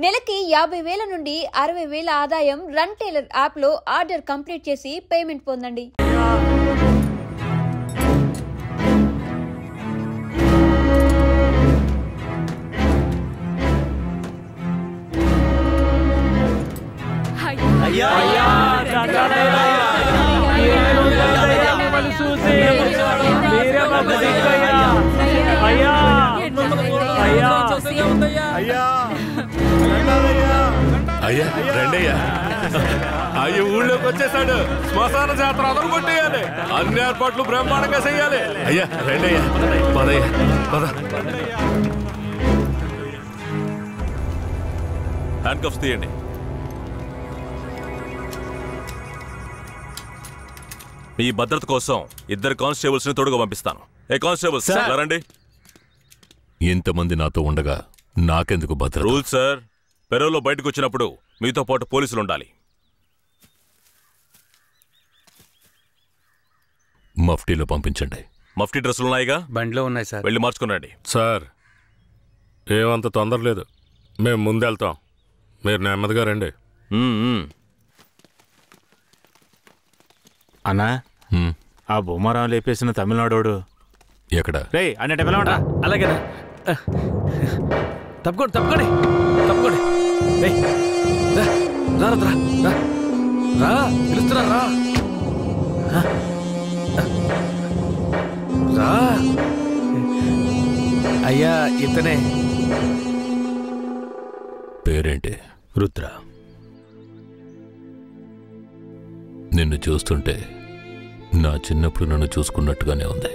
నెలకి 50,000 నుండి 60,000 ఆదాయం రన్ టైలర్ యాప్లో ఆర్డర్ కంప్లీట్ చేసి పేమెంట్ పొందండి. అయ్యా రండయ్యా. అయ్యా ఊళ్ళోకి వచ్చేసాడు. శ్మశాన జాతర అదరు కొట్టేయాలి. అన్ని ఏర్పాట్లు బ్రహ్మాండంగా చెయ్యాలి. అయ్యా రండయ్యా, పదయ్యా పద. హ్యాండ్ కఫ్స్ తీయండి. మీ భద్రత కోసం 2 కానిస్టేబుల్స్ ని తోడుగా పంపిస్తాను. ఏ కానిస్టేబుల్స్ రండి. ఇంతమంది నాతో ఉండగా నాకెందుకు భద్రత? రూల్ సార్, పెరోలో బయటకు వచ్చినప్పుడు మీతో పాటు పోలీసులు ఉండాలి. మఫ్టీలో పంపించండి. మఫ్టీ డ్రెస్సులున్నాయిగా? బండిలో ఉన్నాయి సార్. వెళ్ళి మార్చుకునండి. సార్ ఏమంత తొందర లేదు, మేము ముందెళ్తాం, మీరు నెమ్మదిగా రండి. అన్నా, ఆ బొమ్మరాం లేపేసిన తమిళనాడోడు ఎక్కడ? రే అన్నట్టు పిలవడా? అలాగేనా? తప్పుకోండి తప్పుకోండి తప్పుకోండి. రా పిలుస్తున్నా రా. రా అయ్యా, ఇతనే. పేరేంటి? రుద్ర. నిన్ను చూస్తుంటే నా చిన్నప్పుడు నన్ను చూసుకున్నట్టుగానే ఉంది.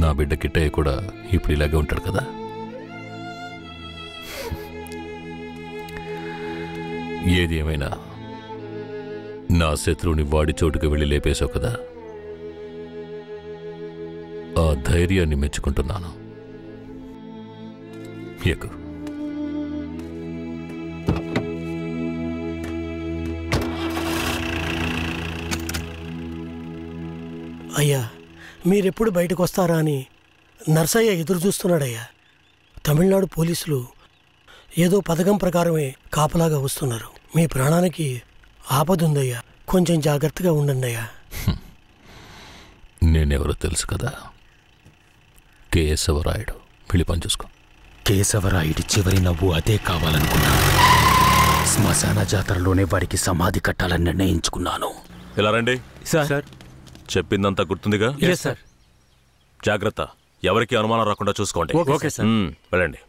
నా బిడ్డ కిట్టయ్య కూడా ఇప్పుడు ఇలాగే ఉంటాడు కదా. ఏది ఏమైనా నా శత్రువుని వాడి చోటుకు వెళ్ళి లేపేశావు కదా, ఆ ధైర్యాన్ని మెచ్చుకుంటున్నాను. ఎక్కు. అయ్యా, మీరెప్పుడు బయటకు వస్తారా అని నర్సయ్య ఎదురు చూస్తున్నాడయ్యా. తమిళనాడు పోలీసులు ఏదో పథకం ప్రకారమే కాపలాగా వస్తున్నారు. మీ ప్రాణానికి ఆపదుందయ్యా, కొంచెం జాగ్రత్తగా ఉండండి అయ్యా. నేనెవరో తెలుసు కదా, కేశవరాయుడు. వెళ్ళి పని చూసుకో. కేశవరాయుడి చివరి నవ్వు అదే కావాలనుకున్నాను. శ్మశాన జాతరలోనే వాడికి సమాధి కట్టాలని నిర్ణయించుకున్నాను. ఇలా రండి. సార్ చెప్పిందంతా గుర్తుందిగా? సార్. జాగ్రత్త, ఎవరికి అనుమానం రాకుండా చూసుకోండి. Okay sir. వెళ్ళండి.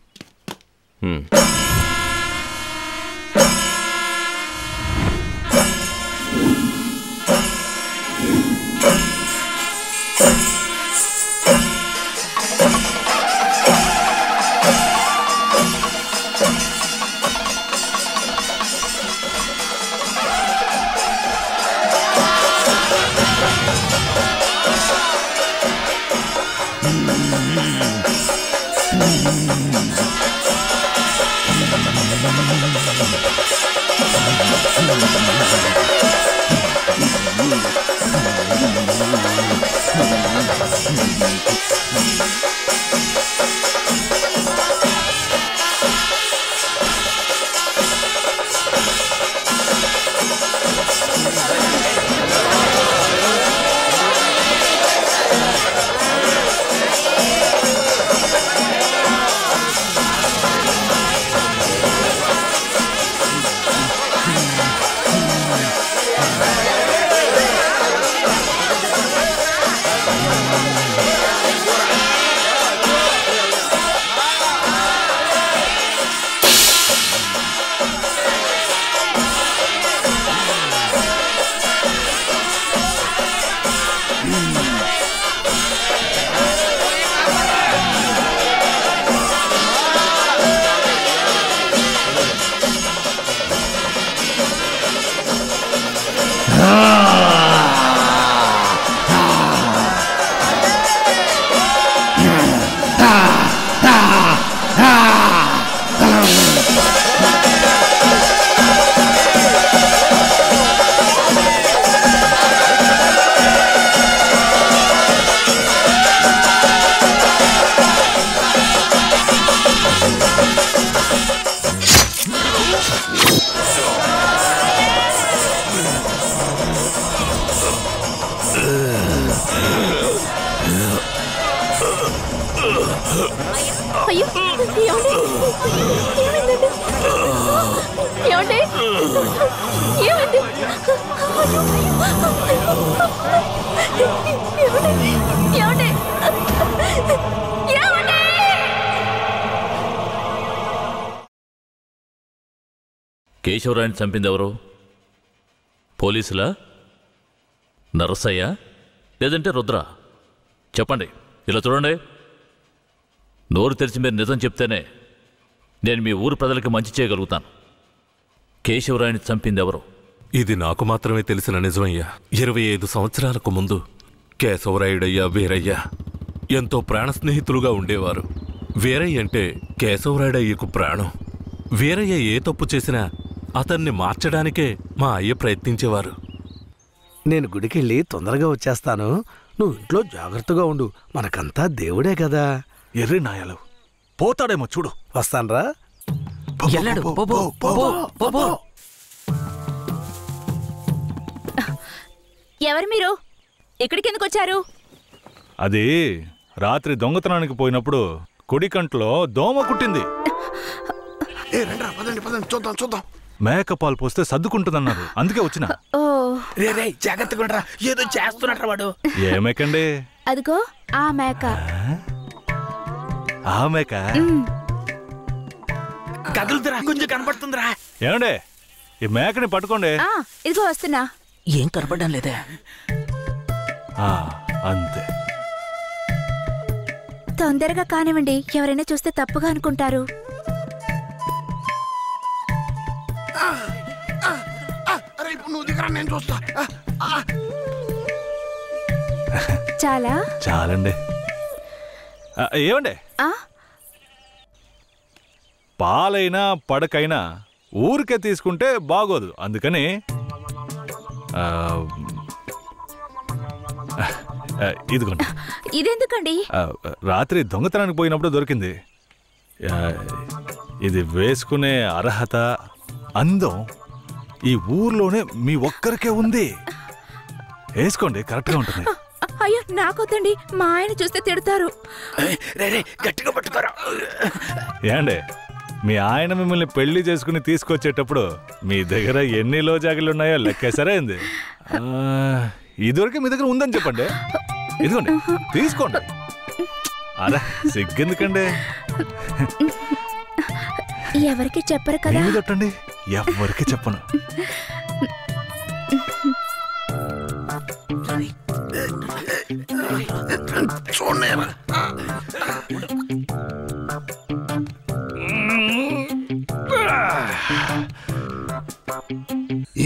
ఏమండి ఏమండి ఏమండి ఏమండి కేశవరాయని చంపింది ఎవరు? పోలీసులా, నరసయ్య, లేదంటే రుద్ర? చెప్పండి. ఇలా చూడండి, నోరు తెరిచి మీరు నిజం చెప్తేనే నేను మీ ఊరు ప్రజలకి మంచి చేయగలుగుతాను. కేశవరాయని చంపింది ఎవరు? ఇది నాకు మాత్రమే తెలిసిన నిజమయ్యా. 25 సంవత్సరాలకు ముందు కేశవరాయుడయ్యా వీరయ్య ఎంతో ప్రాణ స్నేహితులుగా ఉండేవారు. వీరయ్య అంటే కేశవరాయుడయ్యకు ప్రాణం. వీరయ్య ఏ తప్పు చేసినా అతన్ని మార్చడానికే మా అయ్య ప్రయత్నించేవారు. నేను గుడికెళ్ళి తొందరగా వచ్చేస్తాను. నువ్వు ఇంట్లో జాగ్రత్తగా ఉండు. మనకంతా దేవుడే కదా. ఎర్రి నాయాలు పోతాడేమో చూడు. వస్తాన్రా. ఎవరు మీరు? ఇక్కడికి ఎందుకు వచ్చారు? అది రాత్రి దొంగతనానికి పోయినప్పుడు కుడి కంట్లో దోమ కుట్టింది. చూద్దాం. మేకపాలు పోస్తే సర్దుకుంటుందన్నారు, అందుకే వచ్చిన. రే జాగ్రత్తగా ఉండరా, ఏదో చేస్తున్నట్రా వాడు. ఏ మేకండి? అదిగో ఆ మేక. ఆ మేక కదులుతురా, కొంచెం కనపడుతుందిరా. ఏమండే, ఈ మేకని పట్టుకోండి. ఇదిగో వస్తున్నా. ఏం కనపడడం లేదే. అంతే. తొందరగా కానివ్వండి, ఎవరైనా చూస్తే తప్పుగా అనుకుంటారు. నేను చూస్తా. చాలా చాలండి. ఏమండే, పాలైనా పడకైనా ఊరికే తీసుకుంటే బాగోదు. అందుకని ఇదిగోండి. ఇదెందుకండి? రాత్రి దొంగతనానికి పోయినప్పుడు దొరికింది. ఇది వేసుకునే అర్హత, అందం ఈ ఊర్లోనే మీ ఒక్కరికే ఉంది. వేసుకోండి, కరెక్ట్గా ఉంటుంది. అయ్యో నాకొద్దండి, మా ఆయన చూస్తే తిడతారు. గట్టిగా పట్టుకోరా. ఏండే, మీ ఆయన మిమ్మల్ని పెళ్లి చేసుకుని తీసుకొచ్చేటప్పుడు మీ దగ్గర ఎన్ని లోజాగిలున్నాయో లెక్కేసరైంది. ఇదివరకు మీ దగ్గర ఉందని చెప్పండి. ఇదిగోండి, తీసుకోండి. అలా సిగ్గెందుకండి? ఎవరికి చెప్పరు కదా. తట్టండి, ఎవరికి చెప్పను.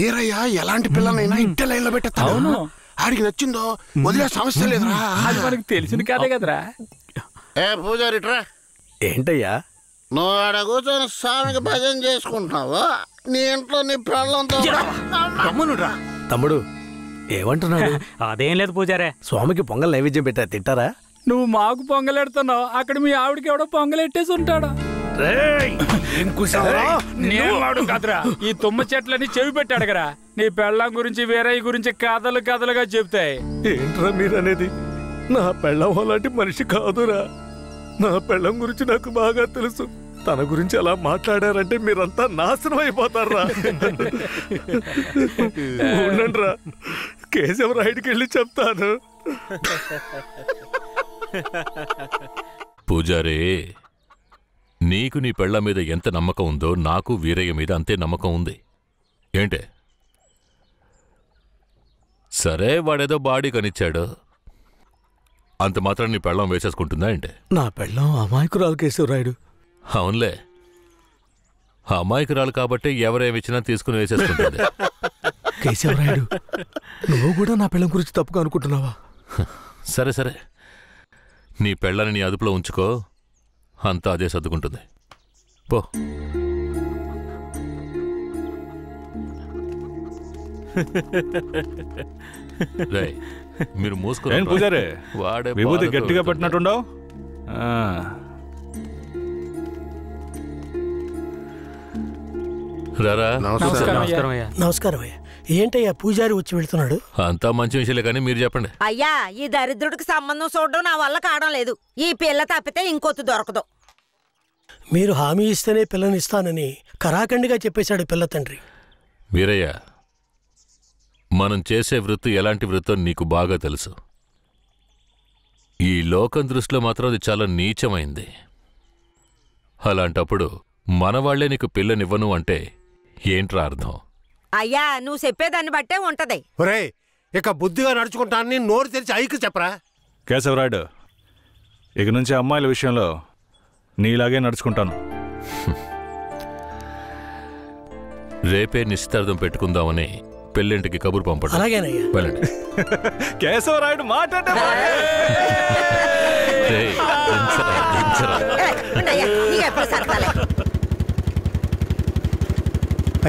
ఏరయ్యా, ఎలాంటి పిల్లనైనా ఇంటి లైన్లో పెట్టేస్తాను. ఆడికి నచ్చిందో వదిలే సమస్య లేదురా. అది మనకి తెలిసిన కదే కదరా. ఏ పూజారిట్రా. ఏంటయ్యా? నువ్వు ఆడ కూర్చొని స్వామికి భజన చేసుకుంటున్నావు, నీ ఇంట్లో నీ పిల్లలతో. తమ్ముడు ఏమంటున్నాడు? అదేం లేదు పూజారే. స్వామికి పొంగల్ నైవేద్యం పెట్టా, తింటారా? నువ్వు మాకు పొంగలెడుతున్నావు, అక్కడ మీ ఆవిడకి ఎవడో పొంగలెట్టేసి ఉంటాడు. నేను కదరా, ఈ తుమ్మ చెట్లని చెవి పెట్టి అడగరా. నీ పెళ్ళం గురించి వీరయ్య గురించి కథలు కథలుగా చెప్తాయి. ఏంట్రా మీరనేది? నా పెళ్ళం అలాంటి మనిషి కాదురా. నా పెళ్ళం గురించి నాకు బాగా తెలుసు. తన గురించి అలా మాట్లాడారంటే మీరంతా నాశనం అయిపోతారా. ఉండండిరా, కేశవరాయుడికి వెళ్ళి చెప్తాను. పూజారే, నీకు నీ పెళ్ళ మీద ఎంత నమ్మకం ఉందో నాకు వీరయ్య మీద అంతే నమ్మకం ఉంది. ఏంటే? సరే, వాడేదో బాడీ కనిచ్చాడు, అంత మాత్రం నీ పెళ్ళం వేసేసుకుంటుందా ఏంటే? నా పెళ్ళం అమాయకురాలు కేశవరాయుడు. అవునులే, అమాయకురాలు కాబట్టి ఎవరేమిచ్చినా తీసుకుని వేసేసుకుంటుంది. కేశవరాయుడు, నువ్వు కూడా నా పెళ్ళం గురించి తప్పుగా అనుకుంటున్నావా? సరే సరే, నీ పెళ్ళని నీ అదుపులో ఉంచుకో, అంతా అదే సర్దుకుంటుంది. పో. మీరు మూసుకుని పూజారే, వాడే విభూతి గట్టిగా పెట్టినట్టుండవు. నమస్కారం అయ్యా. ఏంటయ్యా పూజారి వచ్చి వెళ్తున్నాడు? అంతా మంచి విషయాలే, కానీ మీరు చెప్పండి. అయ్యా, ఈ దరిద్రుడికి సంబంధం చూడడం నా వల్ల కావడం లేదు. ఈ పిల్ల తప్పితే ఇంకొత్తు దొరకదు. మీరు హామీ ఇస్తేనే పిల్లనిస్తానని కరాఖండిగా చెప్పేశాడు పిల్ల తండ్రి. వీరయ్య, మనం చేసే వృత్తి ఎలాంటి వృత్తో నీకు బాగా తెలుసు. ఈ లోకం దృష్టిలో మాత్రం అది చాలా నీచమైంది. అలాంటప్పుడు మనవాళ్లే నీకు పిల్లనివ్వను అంటే ఏంట్రా అర్థం? అయ్యా, నువ్వు చెప్పేదాన్ని బట్టే ఉంటది. ఒరే, ఇక బుద్ధిగా నడుచుకుంటానని నోరు తెరిచి ఐకి చెప్పరా. కేశవరాయుడు, ఇక నుంచి అమ్మాయిల విషయంలో నీలాగే నడుచుకుంటాను. రేపే నిశ్చితార్థం పెట్టుకుందామని పెళ్ళింటికి కబురు పంపండి. అలాగేనయ్యా. వెళ్ళండి. కేశవరాయుడు మాట్లాడే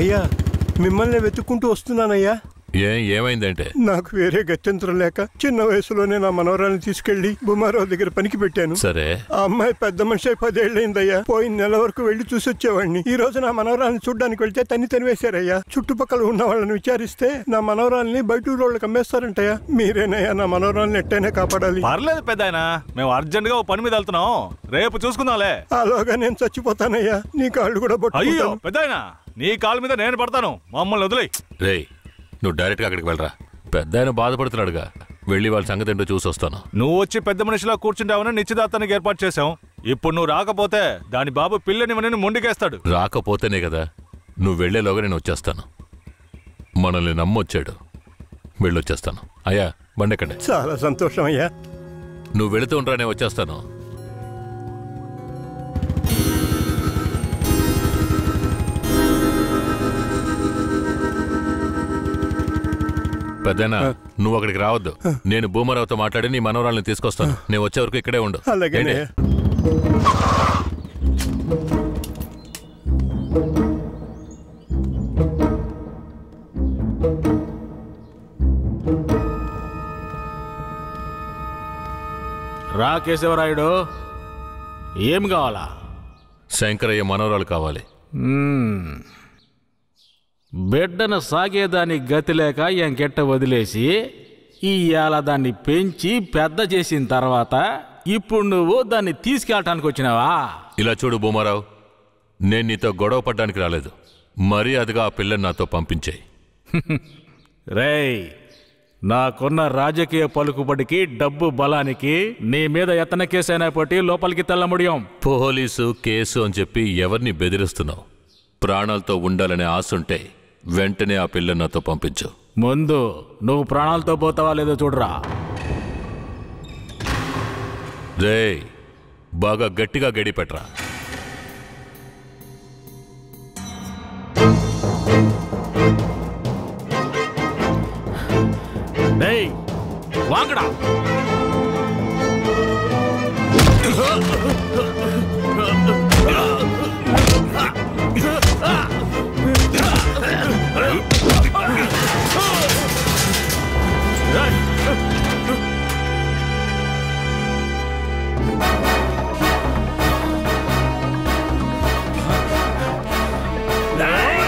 అయ్యా, మిమ్మల్ని వెతుక్కుంటూ వస్తున్నానయ్యా. ఏమైందంటే నాకు వేరే గత్యంతరం లేక చిన్న వయసులోనే నా మనవరాన్ని తీసుకెళ్లి బుమారావు దగ్గర పనికి పెట్టాను. సరే, ఆ అమ్మాయి పెద్ద మనిషి 10 ఏళ్ళైందయ్యా. పోయిన నెల వరకు వెళ్లి చూసొచ్చేవాడిని. ఈ రోజు నా మనవరాన్ని చూడ్డానికి వెళ్తే తనివేశారయ్యా. చుట్టుపక్కల ఉన్న వాళ్ళని విచారిస్తే నా మనవరాల్ని బయట ఊరోళ్ళకి అమ్మేస్తారంటయ్యా. మీరేనయ్యా నా మనవరాల్ని ఎట్టైనా కాపాడాలి. పర్లేదు పెద్దాయనా, మేము అర్జెంట్ గా ఓ పని మీద వెళ్తున్నాం, రేపు చూసుకుందాంలే. అలాగా నేను చచ్చిపోతానయ్యా. నీ కాళ్ళు కూడా అయ్యో పెద్దాయనా, నీ కాళ్ళ మీద నేను పడతాను, మమ్మల్ని వదిలేయ్. రేయ్, నువ్వు డైరెక్ట్గా అక్కడికి వెళ్ళరా. పెద్ద ఆయన బాధపడుతున్నాడుగా, వెళ్ళి వాళ్ళ సంగతి ఏంటో చూసి వస్తాను. నువ్వు వచ్చి పెద్ద మనిషిలా కూర్చుంటావని నిశ్చితార్థానికి ఏర్పాటు చేశాం. ఇప్పుడు నువ్వు రాకపోతే దాని బాబు పిల్లని మొండికేస్తాడు. రాకపోతేనే కదా. నువ్వు వెళ్లేలోగా నేను వచ్చేస్తాను. మనల్ని నమ్మొచ్చాడు, వెళ్ళొచ్చేస్తాను. అయ్యా, బండెక్కండి. చాలా సంతోషం అయ్యా. నువ్వు వెళుతూ ఉంటా, నేను వచ్చేస్తాను. పెద్దనా, నువ్వు అక్కడికి రావద్దు. నేను భూమరావుతో మాట్లాడి నీ మనవరాల్ని తీసుకొస్తాను. నేను వచ్చే వరకు ఇక్కడే ఉండు. అలాగే. రా కేశవరాయుడు, ఏం కావాలా? శంకరయ్య మనవరాలు కావాలి. బిడ్డను సాగేదాన్ని గతి లేక ఎంకెట్ట వదిలేసి ఇవాళ దాన్ని పెంచి పెద్ద చేసిన తర్వాత ఇప్పుడు నువ్వు దాన్ని తీసుకెళ్ళటానికి వచ్చినావా? ఇలా చూడు భూమారావు, నేను నీతో గొడవ పడ్డానికి రాలేదు. మర్యాదగా ఆ పిల్లని నాతో పంపించేయి. రేయ్, నాకున్న రాజకీయ పలుకుబడికి డబ్బు బలానికి నీ మీద ఎత్తన కేసైనా పట్టి లోపలికి తెల్లముడియం. పోలీసు కేసు అని చెప్పి ఎవరిని బెదిరిస్తున్నావు? ప్రాణాలతో ఉండాలనే ఆశుంటే వెంటనే ఆ పిల్లని నాతో పంపించు. ముందు నువ్వు ప్రాణాలతో పోతావా లేదో చూడరా. రేయ్, బాగా గట్టిగా గడి పెట్టరా. రేయ్, వాంగడా. Hey!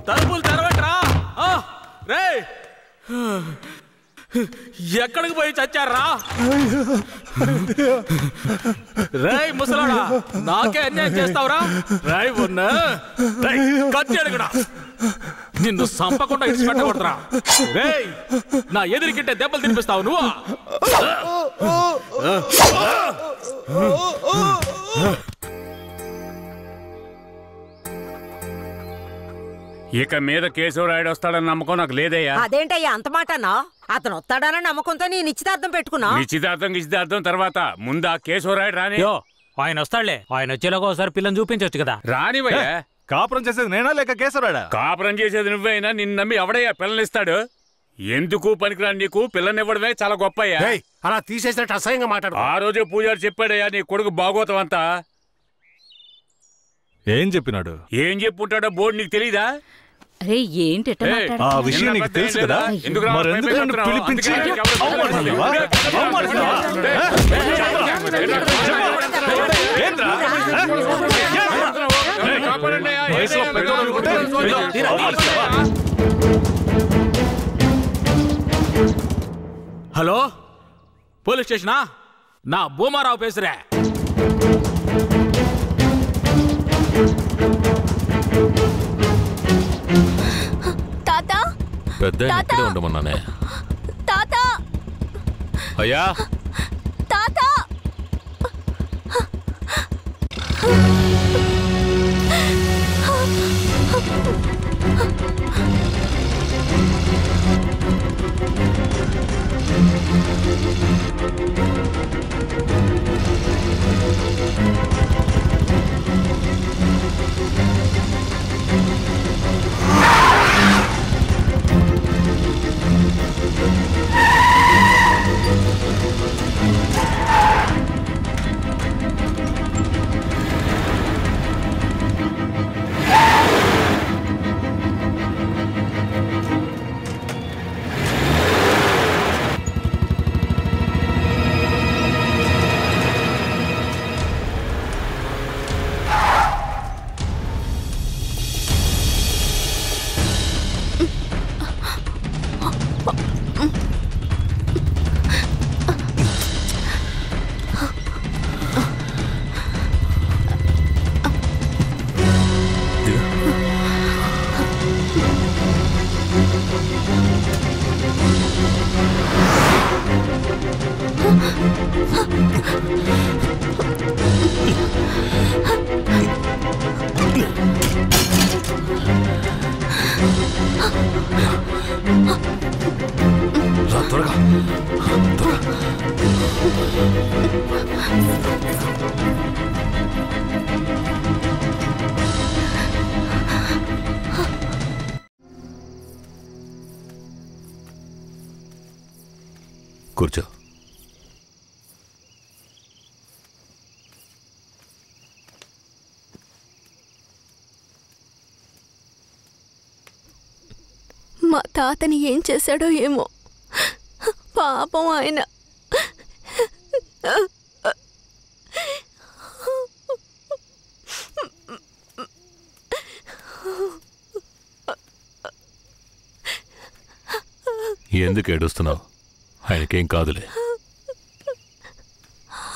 తలుపులు తెరవట్రా. రేయ్ ఎక్కడికి పోయి చచ్చారా? రేయ్ ముసలాడా, నాకే అన్యాయం చేస్తావురా? రాయ్ ఉన్నా కత్తి అడుగుడా, నిన్ను సంపకుండా ఇచ్చి పెట్టకూడదురా. రేయ్ నా ఎదురుకింటే దెబ్బలు తినిపిస్తావు నువ్వు. ఇక మీద కేశవరాయుడు వస్తాడని నమ్మకం నాకు లేదయ్యా. అదేంటయ్యా అంత మాటనా? అతను వస్తాడన్న నమ్మకంతో నీ నిశ్చితార్థం పెట్టుకున్నా. నిశ్చితార్థం తర్వాత ముందు ఆ కేశవరాయుడు రాని. ఆయన వస్తాడులే. ఆయన వచ్చేలాగా ఒకసారి పిల్లని చూపించవచ్చు కదా. రానివయ్యా. కాపురం చేసేది నేనా లేక కేశవరాయుడా? కాపురం చేసేది నువ్వైనా నిన్ను నమ్మి ఎవడయ్యా పిల్లనిస్తాడు? ఎందుకు పనికిరాని నీకు పిల్లనివ్వడమే చాలా గొప్పయ్యా. అలా తీసేసినట్టు అసహ్యంగా మాట్లాడు. ఆ రోజే పూజారి చెప్పాడయ్యా నీ కొడుకు బాగోతం అంతా. ఏం చెప్పినాడు? ఏం చెప్పుంటాడో బోర్డు నీకు తెలీదా? అరే ఏంటి ఆ విషయం నీకు తెలుసు కదా, మరెందుకు నన్ను పిలిపించి అవమానిస్తున్నావా? Hello police స్టేషనా? నా భూమారావు పేసురే. తాతా పెద్ద ఇక్కడే ఉండమన్నానే. తాతా అయ్యా తాతా కూర్చో. మా తాతని ఏం చేశాడో ఏమో, పాపం ఆయన. ఎందుకు ఏడుస్తున్నావు? ఆయనకేం కాదులే.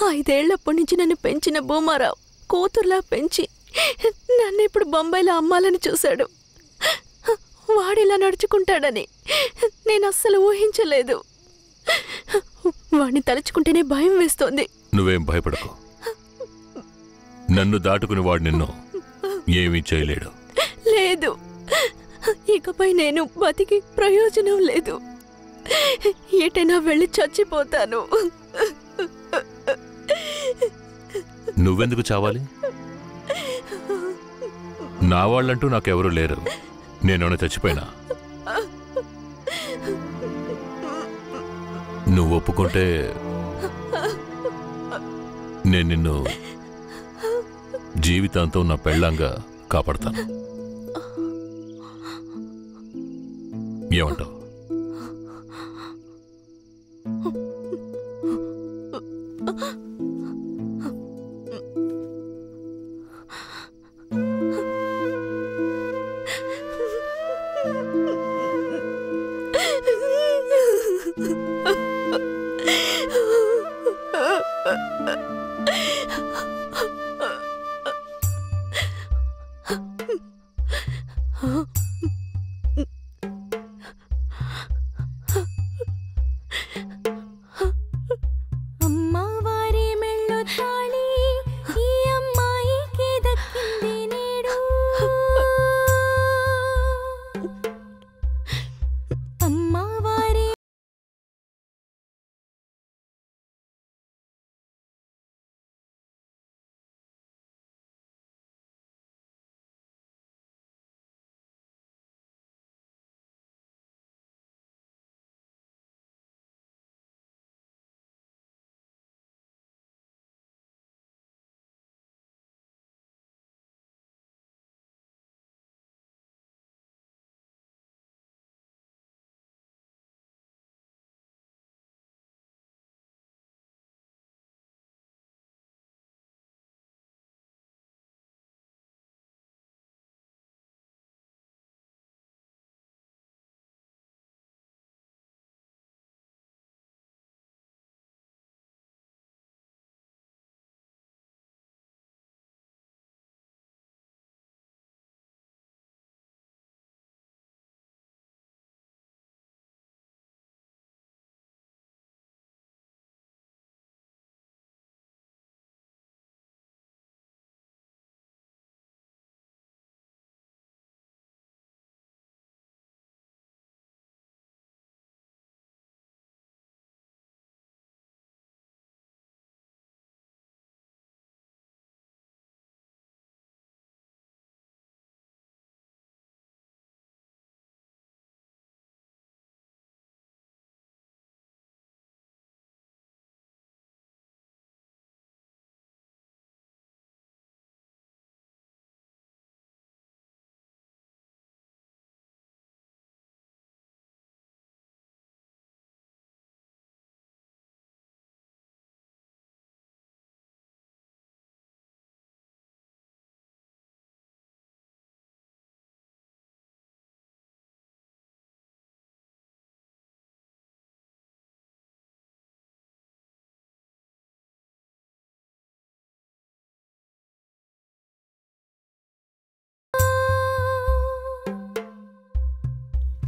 5 ఏళ్లప్పటి నుంచి నన్ను పెంచిన భూమారావు కూతుర్లా పెంచి నన్ను ఇప్పుడు బొంబాయిలో అమ్మాలని చూశాడు. వాడిలా నడుచుకుంటాడని నేను అస్సలు ఊహించలేదు. వాడిని తలుచుకుంటేనే భయం వేస్తోంది. నువ్వేం భయపడకు. నన్ను దాటుకుని వాడు నిన్ను ఏమీ చేయలేడు. లేదు, ఇకపై నేను బతికి ప్రయోజనం లేదు. ఏటైనా వెళ్ళి చచ్చిపోతాను. నువ్వెందుకు చావాలి? నా వాళ్ళంటూ నాకెవరూ లేరు. నేనేమైనా చచ్చిపోయినా? నువ్వు ఒప్పుకుంటే నేను నిన్ను జీవితాంతం నా పెళ్ళంగా కాపాడతాను. ఏమంటావు?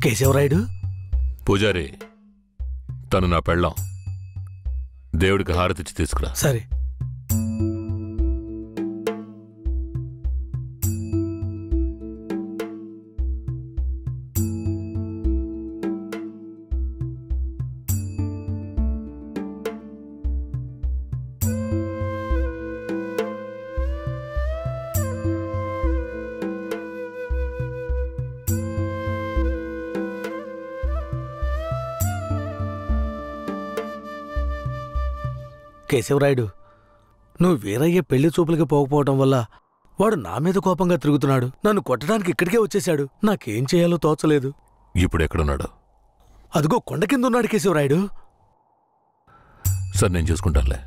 కేశవరాయుడు, పూజారి, తను నా పెళ్ళాం. దేవుడికి హారతిచ్చి తీసుకురా. సరే. కేశవరాయుడు, నువ్వు వీరయ్య పెళ్లి చూపులకి పోకపోవటం వల్ల వాడు నా మీద కోపంగా తిరుగుతున్నాడు. నన్ను కొట్టడానికి ఇక్కడికే వచ్చేశాడు. నాకేం చేయాలో తోచలేదు. ఇప్పుడు ఎక్కడున్నాడు? అదిగో కొండ కింద ఉన్నాడు కేశవరాయుడు. సరే, నేను చూసుకుంటానులే.